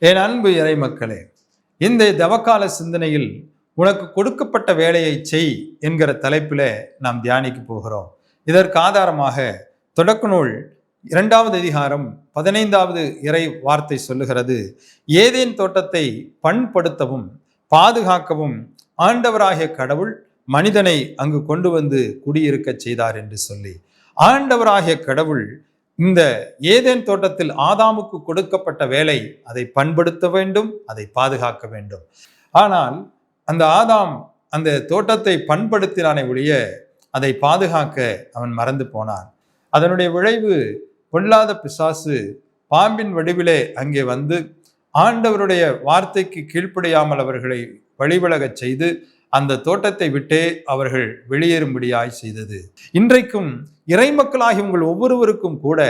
என் அன்பு இறை மக்களே, இந்த தவக்கால சிந்தனையில் உனக்கு கொடுக்கப்பட்ட வேலையை செய் என்கிற தலைப்பில் நாம் தியானிக்க போகிறோம். இதற்கு ஆதாரமாக தொடக்க நூல் 2வது அதிகாரம் 15வது இறை வார்த்தை சொல்லுகிறது, ஏதேன் தோட்டத்தை பண்படுத்தவும் பாதுகாக்கவும் ஆண்டவராகிய கடவுள் மனிதனை அங்கு கொண்டு வந்து குடியிருக்க செய்தார் என்று சொல்லி, ஆண்டவராகிய கடவுள் இந்த ஏதேன் தோட்டத்தில் ஆதாமுக்கு கொடுக்கப்பட்ட வேலை அதை பண்படுத்த வேண்டும், அதை பாதுகாக்க வேண்டும். ஆனால் அந்த ஆதாம் அந்த தோட்டத்தை பண்படுத்தினானே ஒழிய அதை பாதுகாக்க அவன் மறந்து போனான். அதனுடைய விளைவு பொல்லாத பிசாசு பாம்பின் வடிவிலே அங்கே வந்து ஆண்டவருடைய வார்த்தைக்கு கீழ்ப்படியாமல் அவர்களை வழிவிலகச் செய்து அந்த தோட்டத்தை விட்டே அவர்கள் வெளியேறும்படியாய் செய்தது. இன்றைக்கும் இறை மக்களாகி உங்கள் ஒவ்வொருவருக்கும் கூட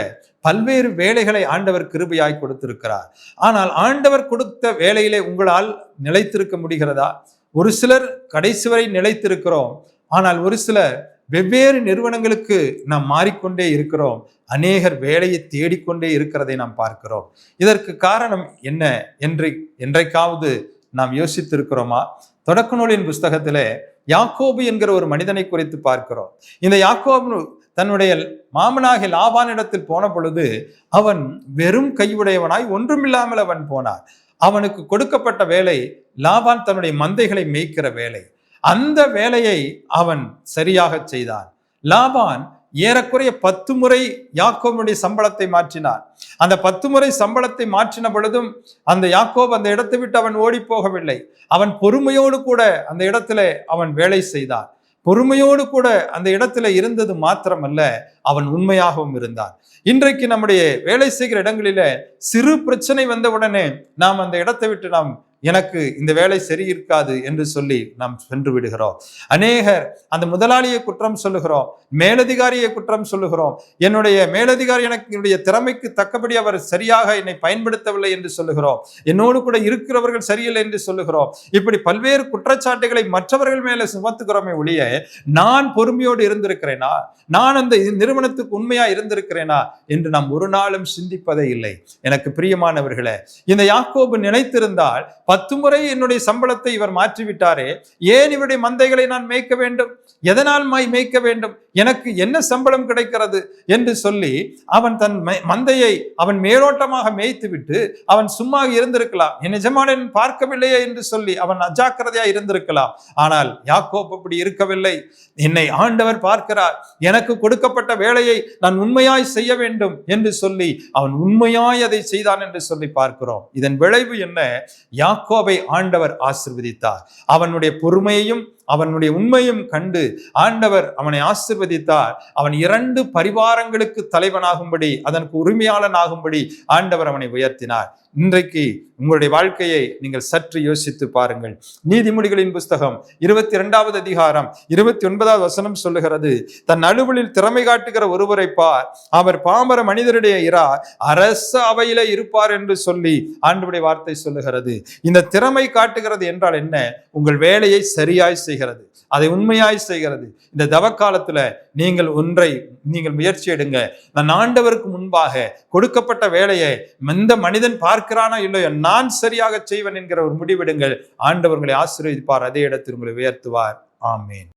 பல்வேறு வேலைகளை ஆண்டவர் கிருபையாய் கொடுத்திருக்கிறார். ஆனால் ஆண்டவர் கொடுத்த வேலையிலே உங்களால் நிலைத்திருக்க முடிகிறதா? ஒரு சிலர் கடைசி வரை நிலைத்திருக்கிறோம். ஆனால் ஒரு சிலர் வெவ்வேறு நிறுவனங்களுக்கு நாம் மாறிக்கொண்டே இருக்கிறோம். அநேகர் வேலையை தேடிக்கொண்டே இருக்கிறதை நாம் பார்க்கிறோம். இதற்கு காரணம் என்ன என்றைக்காவது நாம் யோசித்திருக்கிறோமா? தொடக்க நூலின் புஸ்தகத்திலே யாக்கோபு என்கிற ஒரு மனிதனை குறித்து பார்க்கிறோம். இந்த யாக்கோபு தன்னுடைய மாமனாகிய லாபானிடத்தில் போன பொழுது அவன் வெறும் கையுடையவனாய் ஒன்றுமில்லாமல் அவன் போனான். அவனுக்கு கொடுக்கப்பட்ட வேலை லாபான் தன்னுடைய மந்தைகளை மேய்க்கிற வேலை. அந்த வேலையை அவன் சரியாக செய்தான். லாபான் ஏறக்குறைய 10 முறை யாக்கோபுடைய சம்பளத்தை மாற்றினார். அந்த 10 முறை சம்பளத்தை மாற்றின பொழுதும் அந்த யாக்கோபு அந்த இடத்தை விட்டு அவன் ஓடி போகவில்லை. அவன் பொறுமையோடு கூட அந்த இடத்துல அவன் வேலை செய்தான். பொறுமையோடு கூட அந்த இடத்துல இருந்தது மாத்திரமல்ல, அவன் உண்மையாகவும் இருந்தான். இன்றைக்கு நம்முடைய வேலை செய்கிற இடங்களில சிறு பிரச்சனை வந்தவுடனே நாம் அந்த இடத்தை விட்டு எனக்கு இந்த வேலை சரி இருக்காது என்று சொல்லி நாம் சென்று விடுகிறோம். அநேகர் அந்த முதலாளியை குற்றம் சொல்லுகிறோம், மேலதிகாரியை குற்றம் சொல்லுகிறோம். என்னுடைய மேலதிகாரி என்னுடைய திறமைக்கு தக்கபடி அவர் சரியாக என்னை பயன்படுத்தவில்லை என்று சொல்லுகிறோம். என்னோடு கூட இருக்கிறவர்கள் சரியில்லை என்று சொல்லுகிறோம். இப்படி பல்வேறு குற்றச்சாட்டுகளை மற்றவர்கள் மேல சுமத்துகிறோமே ஒழிய நான் பொறுமையோடு இருந்திருக்கிறேனா, நான் அந்த நிறுவனத்துக்கு உண்மையா இருந்திருக்கிறேனா என்று நாம் ஒரு நாளும் சிந்திப்பதே இல்லை. எனக்கு பிரியமானவர்களே, இந்த யாக்கோபு நினைத்திருந்தால் 10 முறை என்னுடைய சம்பளத்தை இவர் மாற்றிவிட்டாரே, ஏன் இவருடைய மந்தைகளை நான் மேய்க்க வேண்டும்? எதனால் மேய்க்க வேண்டும்? எனக்கு என்ன சம்பளம் கிடைக்கிறது என்று சொல்லி அவன் தன் மந்தையை அவன் மேலோட்டமாக மேய்த்து விட்டு அவன் சும்மா இருந்திருக்கலாம். என் எஜமானன் பார்க்கவில்லையே என்று சொல்லி அவன் அஜாக்கிரதையா இருந்திருக்கலாம். ஆனால் யாக்கோபு அப்படி இருக்கவில்லை. என்னை ஆண்டவர் பார்க்கிறார், எனக்கு கொடுக்கப்பட்ட வேலையை நான் உண்மையாய் செய்ய வேண்டும் என்று சொல்லி அவன் உண்மையாய் அதை செய்தான் என்று சொல்லி பார்க்கிறோம். இதன் விளைவு என்ன? யாக்கோபை ஆண்டவர் ஆசீர்வதித்தார். அவனுடைய பொறுமையையும் அவனுடைய உண்மையும் கண்டு ஆண்டவர் அவனை ஆசீர்வதித்தார். அவன் 2 பரிவாரங்களுக்கு தலைவனாகும்படி, அதற்கு உரிமையாளனாகும்படி ஆண்டவர் அவனை உயர்த்தினார். இன்றைக்கு உங்களுடைய வாழ்க்கையை நீங்கள் சற்று யோசித்து பாருங்கள். நீதிமொழிகளின் புஸ்தகம் 22வது அதிகாரம் 29வது வசனம் சொல்லுகிறது, தன் அலுவலில் திறமை காட்டுகிற ஒருவரை பார், அவர் பாமர மனிதருடைய இரார், அரச அவையில இருப்பார் என்று சொல்லி ஆண்டவருடைய வார்த்தை சொல்லுகிறது. இந்த திறமை காட்டுகிறது என்றால் என்ன? உங்கள் வேலையை சரியாய் செய்கிறது, அதை உண்மையாய் செய்கிறது. இந்த தவக்காலத்துல நீங்கள் முயற்சி எடுங்க. நான் ஆண்டவருக்கு முன்பாக கொடுக்கப்பட்ட வேலையை எந்த மனிதன் பார்க்கிறானோ இல்லையோ நான் சரியாக செய்வேன் என்கிற ஒரு முடிவெடுங்கள். ஆண்டவர்களை ஆசீர்வதிப்பார், அதே இடத்தில் உங்களை உயர்த்துவார். ஆமேன்.